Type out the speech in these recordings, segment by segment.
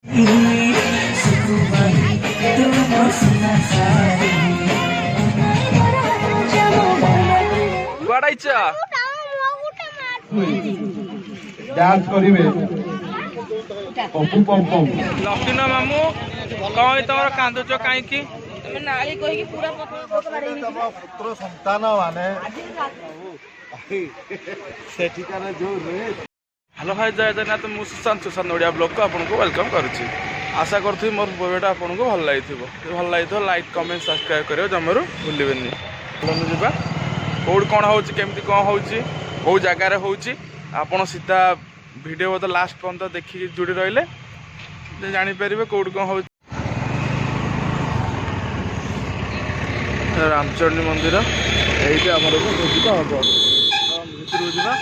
dance करिवे पपू पम लक्ष्मण मामू कहीं तुम कांदुच कहीं पुत्र संतान माने हेलो भाई जय जगन्नाथ मुझे सुशांत सुशांत ओडिया ब्लॉग को आपको वेलकम करुच्ची आशा करूँ मोर वीडियो आपको भल लगी भल लगी लाइक कमेंट सब्सक्राइब कर जमारू भूलें जा कौट कौन होमती कौन हो जगार हो सीधा वीडियो तो लास्ट पर्यंत देखिए जोड़ी रही जापर कौट कौन हो रामचंडी मंदिर ये आम भोजी तो हम भितर जा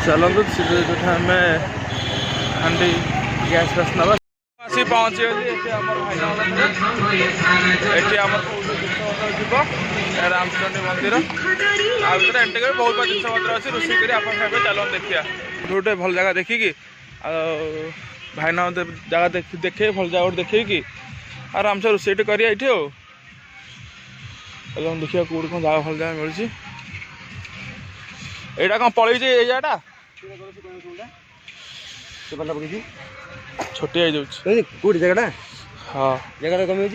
चलतु जो आम हांडी गैस फैस ना आसी पहुँचे रामचंडी मंदिर आगे एंट्री कर बहुत जिन पत्र अच्छी रोषे कर चलो देखिए गोटे भल जगह देखिकी भाईना जगह देखे भल जगह देखे कि आराम से रोषे कर देखिए कौट कौन जगह भल जगह मिलूँ यहाँ कौन पलि जगह छोटिया कोटी जगह हाँ जगह कमी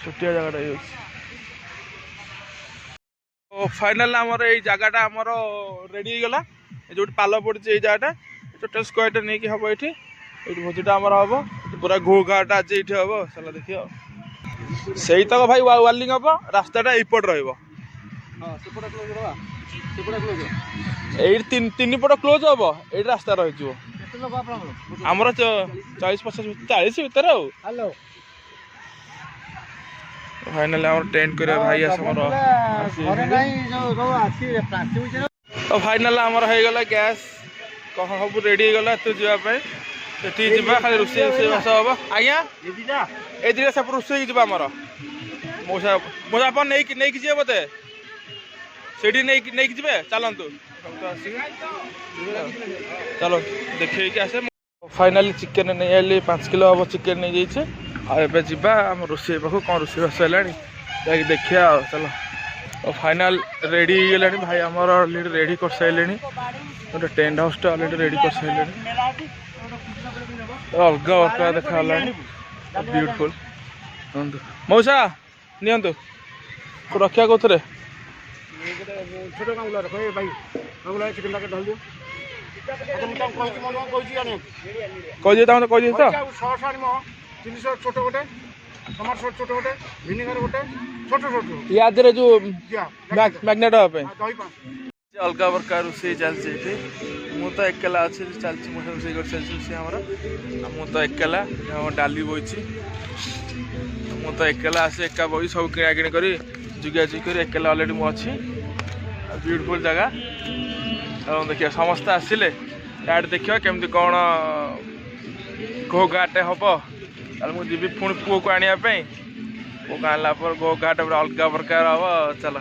छोटिया जगह फाइनाल आमर ये जगह आमर रेडी गला जो पाल पड़ी जगह टोटाल स्क्वायर नहीं कि हम ये भोजीटा आमर हम पूरा घो घाटा आज ये हम चला देखिए से तक भाई वार्लिंग हम रास्ताटा यपट तीन पट क्लोज हम ये रास्ता रही आमर 40-50-40 भितर फाइनाल टेंट कर भाई तो फाइनाल आमर हो गला गैस कह सब रेडी गला तू जावाई जा खाली रोषे बास हम आज्ञा ये दिन सब रोषे आमर मौसा मौसा आप नहीं जी बोते से नहीं जी चलतु चलो देखिए आसे फाइनाली चिकेन नहीं आइली 5 किलो हम चिकेन नहीं जाइए जा आम रोषे पाक कौन रोषे बास है देखिए चलो और फाइनाल रेडी गला भाई आमर अलरेडी रेडी कर सारे गोटे टेंट हाउस अलरेडी रेडी कर सारे अलग अलग देखा ब्यूटीफुल मौसा नि रखा कौन छोट कांगुला रख भाई कांगुला चिकन पैकेट ढल दियो कही तो सॉस आनिमो चिली सॉस छोट गोटे टमाटो सॉस छोट गोटे विनेगर गोटे छोट छोट या जो मैग्नेट पे दही पास अलग प्रकार रोषे चलती मु तो एकला अच्छे चलती मो रोषे कर चलती आमर मु तो एकला डाली बोई मु तो एकला आसे एका बही सब किଣା किणी कर जुगा जुगी कर एकला अलरेडी मु अच्छी ब्यूटीफुल जगह देखिए समस्त आसिले यार देखिए केमती कौन घो घाटे हम मुझे पुणी पुओ को आने पुओ को आनला घो घाट अलग प्रकार हम चल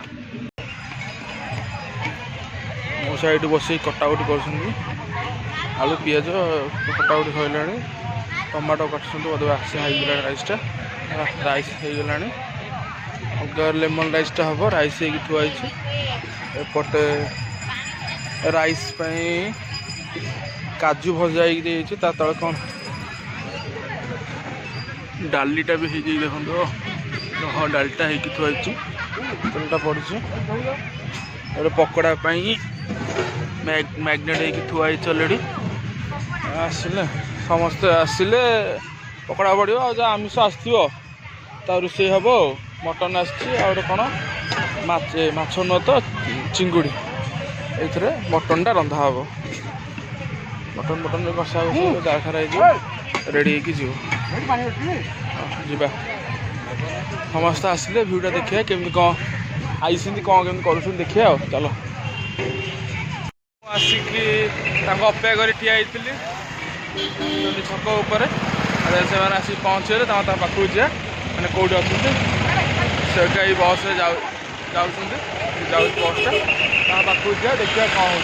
मौसा ये बस कटाकटी कर आलू पिज कटाकटी सैला टमाटो काटुँच बोध आसे होगा राइसटा राइस होगा अगर लेमन राइसटा हम राइस थुआई एपटे राइस काजू भजा तले कौन डालीटा भी हो देखो हाँ डालीटा थुआई तेलटा पड़ी पकड़ा मैग्नेट थुआई अलरेडी आसिले समस्ते आसिले पकड़ा पड़ो आमिष आसो रोषे हम मटन आसो कौन माछ नुह तो चिंगुड़ी ये मटन टा रंधा हम मटन कषा दाखा रेडी हो जा समस्त आसिले भिडियो देखिए केमती कौन आई कौन केमती कर देखिए चलो आसिकी अपेक्षा कर ठिया छक उपर से आसिक पहुँचे पाखक जा मैंने कौटी अच्छे से बस जाऊ बसटा पाखक जा देखिए कौन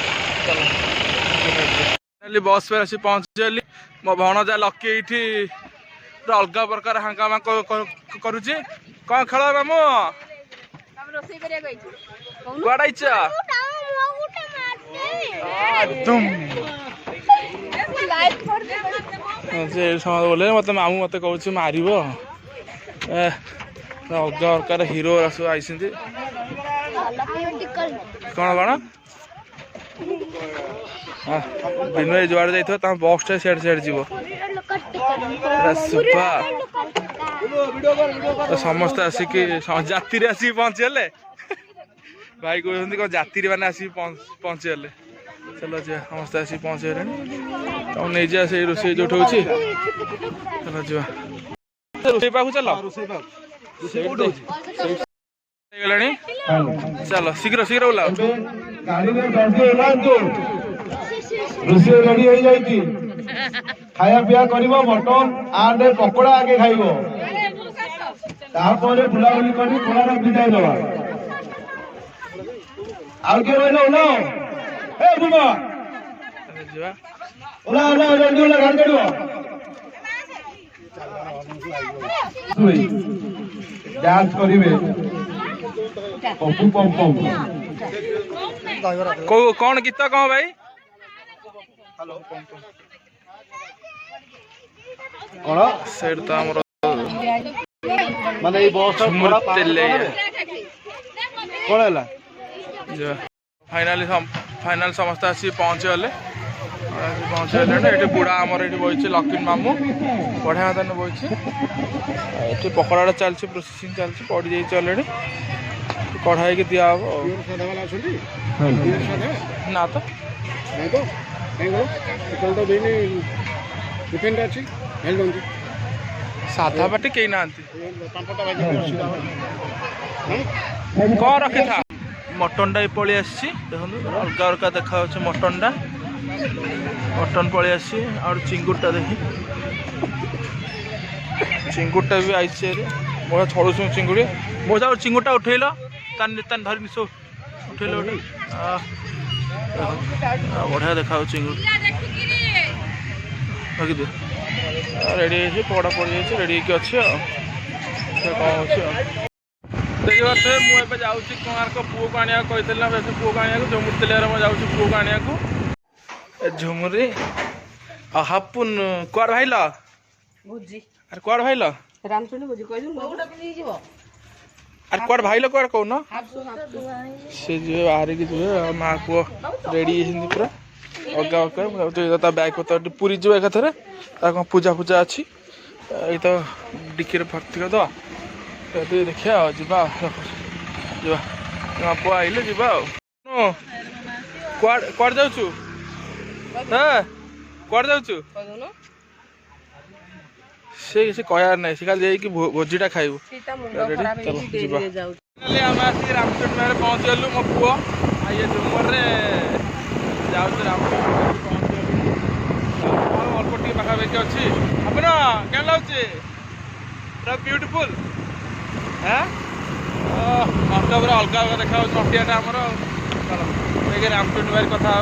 हो बस पे आसी पहुँचली मो भणजा लकी ये अलग प्रकार हांगामा करुचे कौन खेल मामू कड़ाइच बोले मत मामू मत कौच मार अलग प्रकार हिरो सब आई कौन कौन बिनु जुआड़े जाइए बसटा सीआड़े सीआड़े जीव सुपा समस्त आसिक जाति आसिक पहुँचीगले भाई कहते कौन जाति मैंने आसिक पहुँचीगले चलो जी समस्त आसिक पहुँचीगले तुम नहीं जा से रोषे जो चलो जा रोषे पाक चल चलो शीघ्र शीघ्र बुलाओ रोषे रेडी हो जाइए खाया पिया कर मटन आंडे पकोड़ा आगे खाइब बुलाबुली कर कोलार विदाय दवा आउ किए रही ओला ए बुमा ओला ओला जल्दी ओला गाड़ी काढ़ डांस करिवे पप्पू पम पम कौन गीत कह भाई कौन सेठ तो आमर माने ये बस कौन है फाइनाल समस्त आसी पहुँचीगले ये बुढ़ा आमर ये बही लकिन मामू बढ़िया मतन बही ये पकड़ा चलती प्रोसेसिंग चलती पड़ी जाइए अलरेडी कढ़ाई की दिया हम ना तो साधा बाटी कहीं ना कौन रखी था मटनटा पलि आसी देखो अलग अलग देखा मटनटा मटन पलि आसी और चिंगुरटा देखी चिंगुरटा भी आई मोड़ा छड़ू चिंगुड़ी मोजा चिंगुरटा उठेल तान धरी निश उठेल गोटे बढ़िया देखा चिंगुड़ी रखिदे रेडी पकड़ा पड़ जाए रेडी अच्छे कौन देखिए मुझे जाऊँ कुमार को पुओ को आने कही ना वैसे पुओ को आने झुमुर तेलिया मैं जाऊँ पुओ को आने झुमुरी हापुन कुआर भाइल अरे कुआर भाइल अरे कुआर भाइल कुआर कौन से जी बाहर की जी माँ पुओ रेडी पूरा अगा अगा बैग पतर पूरी जो एक कौन पूजा पूजा अच्छी ये तो डिक्की भर्ती करदे देखिए जा पुआ आइले जा कड़ जाऊँ कड़ जाऊँ से कहार ना से खाली जाइए भोजीटा खाइबू आम आसिक रामचंद्र मेहर पहुँचीगलु मो पुओ ये झुमर जाऊँ रामचंद्र अल्प टी पाखापाखि अच्छी अपन क्या लगे पूरा ब्यूटीफुल हाँ मत पूरा अलग अलग देखा नटियाटा आमर चलो देखिए रामचंद्र मेहर कथा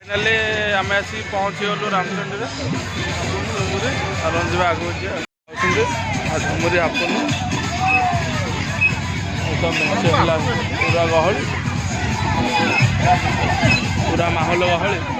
फाइनाली आम आसिक पहुँचीगलु रामचंद्र रंजीवा आगे झुमुरी आपन पूरा गहली पूरा माहौल गहली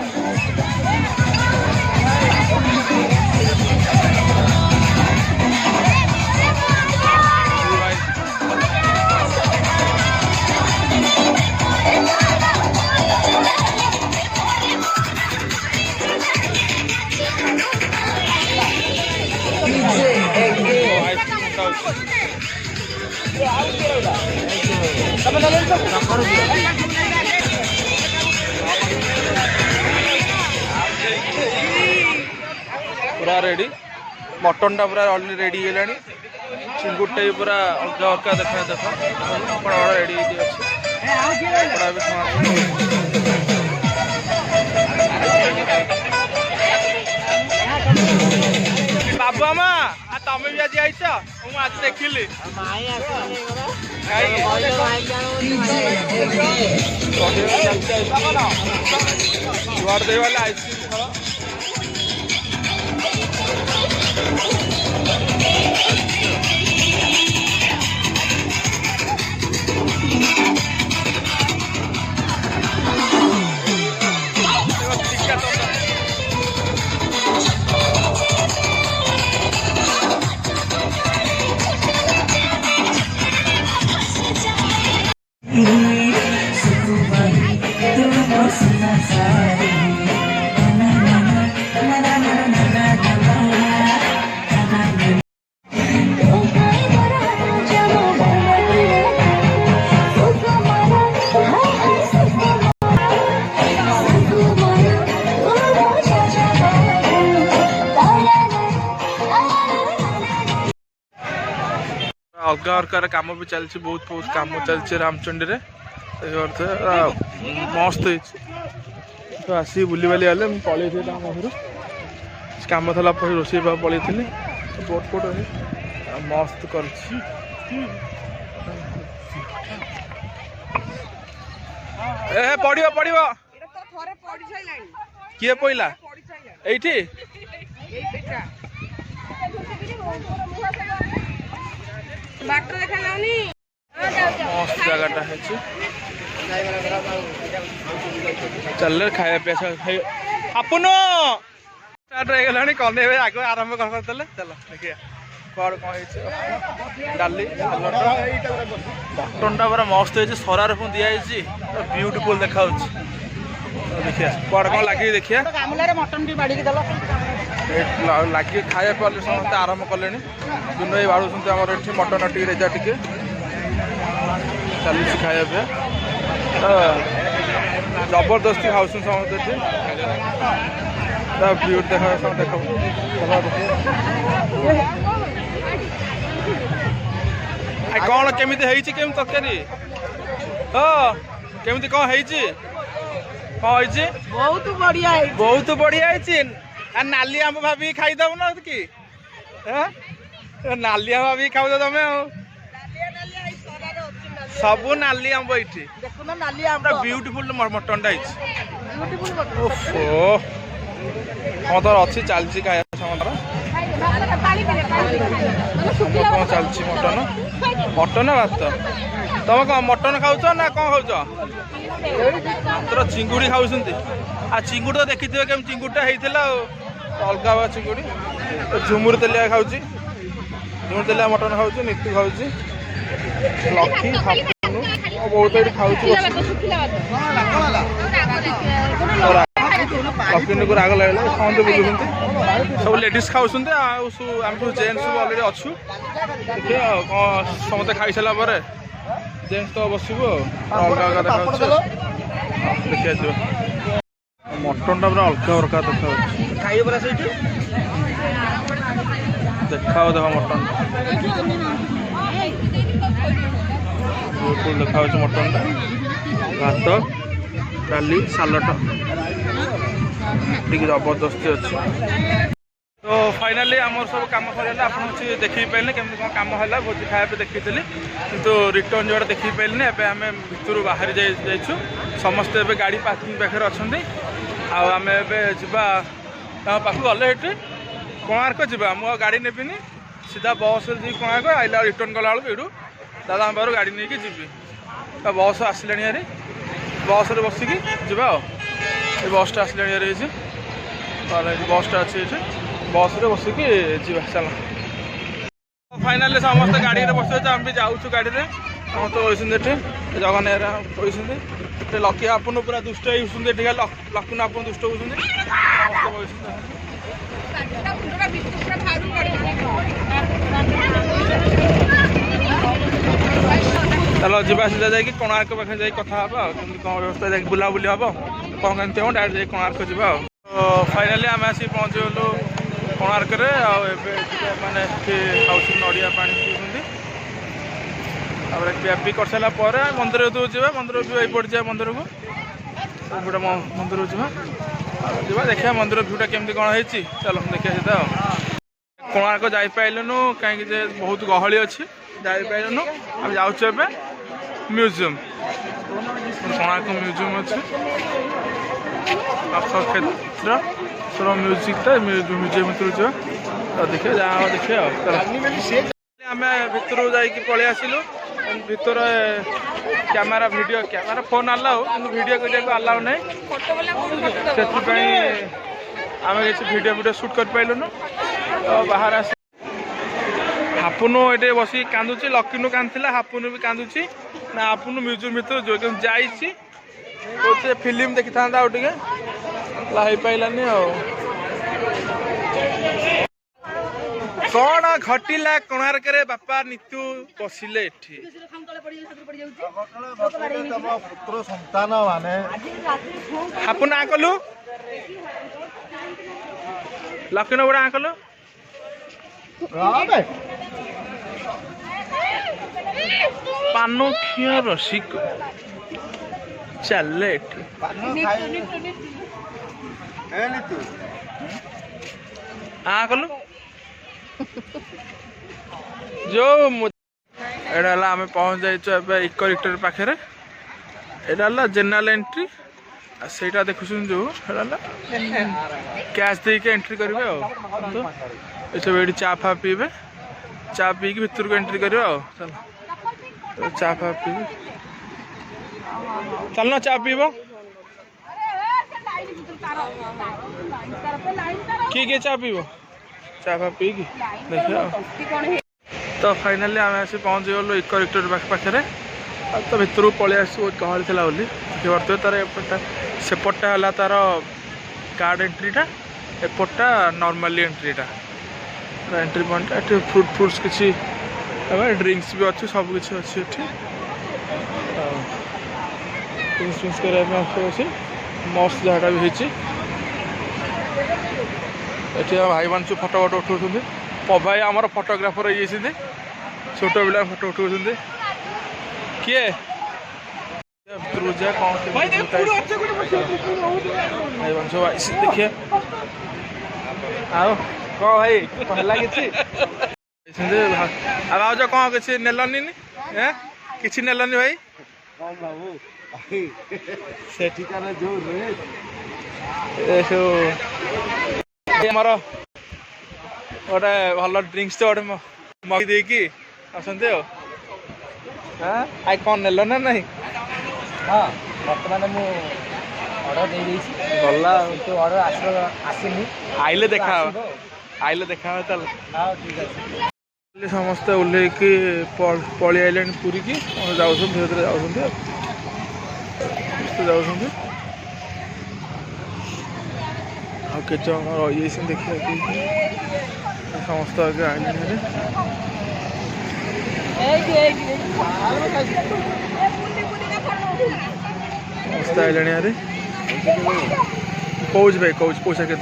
पूरा रेडी मटनटा पूरा अलरेडी रेडी है चिंगुटा भी पूरा अलग अलग देखा देखा बड़ा रेडी अच्छे बाबू आमा तमें भी आज आईच आज देखिली जुआड़ दे वाले आइसक्रीम खेल अलगा अलगार कम भी चलती बहुत बहुत कम चलती रामचंडी रे मस्त तो आसी बुली बाली आले पलि घर कम थला रोषे पलि बोट फोट मस्त कर पड़ो पड़ो किए पड़ा ये मस्त जगटा है चल खाया पिया आपन स्टार्ट हो गला कने आग आरंभ कर चल देखिए कौन कौन डाली मटन टा पूरा मस्त है सरार दिखाई ब्यूटीफुल देखा देखिए कौन कौन लगे देखिए लगे खाया पारे समस्त आरंभ कले दुन भाई बाढ़ुंट आमर ये मटन टी रेजा टी चली खाया पे जबरदस्ती खाऊ समस्त भ्यू देखा देख कौन केमी केमी तरकारी हाँ केमी कौन बहुत बढ़िया बहुत बढ़िया नाली आम भाभी खाईदब ना कि नाली आम भाभी खाऊ तमें सब नाली आंब ये ब्यूटीफुल मटन टा हाँ तो अच्छी चलती खाया समर कौन चलती मटन मटन भात तुम कौन मटन खाऊच ना कौन खाऊच तो चिंगुड़ी खाऊ आ चिंगुड़ी तो देखी थे केम चिंगुड़ीटा होता अलग चिंगुड़ी झुमुर तेलिया खाऊँ झुमुर तेलिया मटन खाऊँ नीतू खाऊँ लक्ष्मी हापुनु बहुत ये खाऊँ लक्ष्मी को राग लगे समझते बुझुं सब लेडीज खाऊँ आम सब जेन्ट्स सब अलरेडी अच्छु देखिए समस्ते खाई सारापर जेन्ट्स तो बसबू अलग अलग देखा देखिए मटन टा पूरा अलग अलग देखा देख मटन देखा मटन भात डाली सालट टी जबरदस्ती अच्छे तो फाइनाली आमर सब कम सर आप देखी पारे केमती कौन कम है भोजी खाया देखी किंतु रिटर्न जो देखी पारे आम भितर बाहर जाइछु समस्ते गाड़ी पार्किंग पाखे अच्छा आम पाख गले कोणार्क जा मुझे गाड़ी नेबिनी सीधा बस कोणार्क आइला रिटर्न कला बेलू ये दादा पाखर गाड़ी नहीं जी बस आसला बस बसिकी जा बसटा आसला बसटा अच्छे बस बसिकी जा चल फाइनाली समस्त गाड़ी में बस आम भी जाऊँ गाड़ी में समस्त बसते जगन बसते लकी आपन पूरा दुष्ट होते लकुन आप दुष्ट होते चलो जीवा सीधा जाकि कोणार्क पाखे जा कथा कौन व्यवस्था जा बुलाबुली हम कौन कमी हो डायरेक्ट जा कोणार्क जा फाइनाली आम आसी पहुँचगलु कोणार्क मैंने खाऊ नड़िया पा पी कर सारापर मंदिर जो जा मंदिर व्यू यपटे जाए मंदिर को एपटे मंदिर जा देखिए मंदिर भ्यूटा केमती कौन है चलो देखिए सीधा कोणार्क जाइलुनु कहीं बहुत गहली अच्छी जाइलुनु आम जाऊँ ए म्यूजियम कोणार्क म्यूजियम अच्छे क्षेत्र म्यूजिक म्यूजियम भितर जा देखिए जहाँ देखिए आम भितर जाकि पलि आसिलु भितर कैमेरा फोन अलाउ वीडियो करने अलाउ ना से आम किसी वीडियो शूट कर पाइलुनु तो बाहर आस हापुनु ये बस कांदुची लकीनु कांदला हापुनु भी कांदुची ना हापुनु म्यूजियम भर जो जाइए फिल्म देखी था पाइलानी कौन घटिला कोणार्क रे बापा नितु बसिले पुत्र संतान माने हापु ना कलु लकीनु गुड़ा कलु पानोखिया रसिक चले कलु जो एटा आम पहुँच जाइए इको रिक्टर पाखे यहाँ जनरल एंट्री सेटा देखुन जो कैश दे के एंट्री करेंगे सब ये चा फा पीबे चा पी भितर को एंट्री कर चा फा पी चलना चा पीब किए चा पीब चा फा पी देखिए तो फाइनाली आम आसी पहुँच गलु इको रिक्टर पाखे तो भितर को पलि आस बहुत गहली थी बोली देखिए तार एपटा सेपटा है तार कार्ड एंट्रीटा एपटा नॉर्मली एंट्रीटा एंट्री पॉइंट ये फ्रूट फ्रूट्स किसी ड्रिंक्स भी अच्छी सब किसी अच्छी ड्रिंक्स करने मस्त जगह भी होती भाई मान सब फटो फटो उठाऊँ पभाई आमर फोटोग्राफर ये छोट पिला फोटो उठाऊँ किए भाई देखिए आओ कह भाई कहला कि भाज कौन किसी नेलनी किसी नेलनी भाई बाबू सेठिकार जो रेट आमर गोटे भल ड्रिंक्स तो गोटे मगी देकी आसते आई कौन नेल ना नहीं हाँ बर्तमान मु ऑर्डर दे गला तो ऑर्डर आसनी आइले देखा आइले देखा चल हाँ ठीक है समस्ते ओह्लैकी पलि आइले पुरी की जाऊँ धीरे धीरे जाऊँ आगे रही देखिए समस्त आगे आइले समस्त आइले कौच भाई कौच पैसा के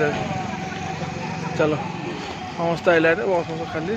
चलो समस्त आइला बहुत खाली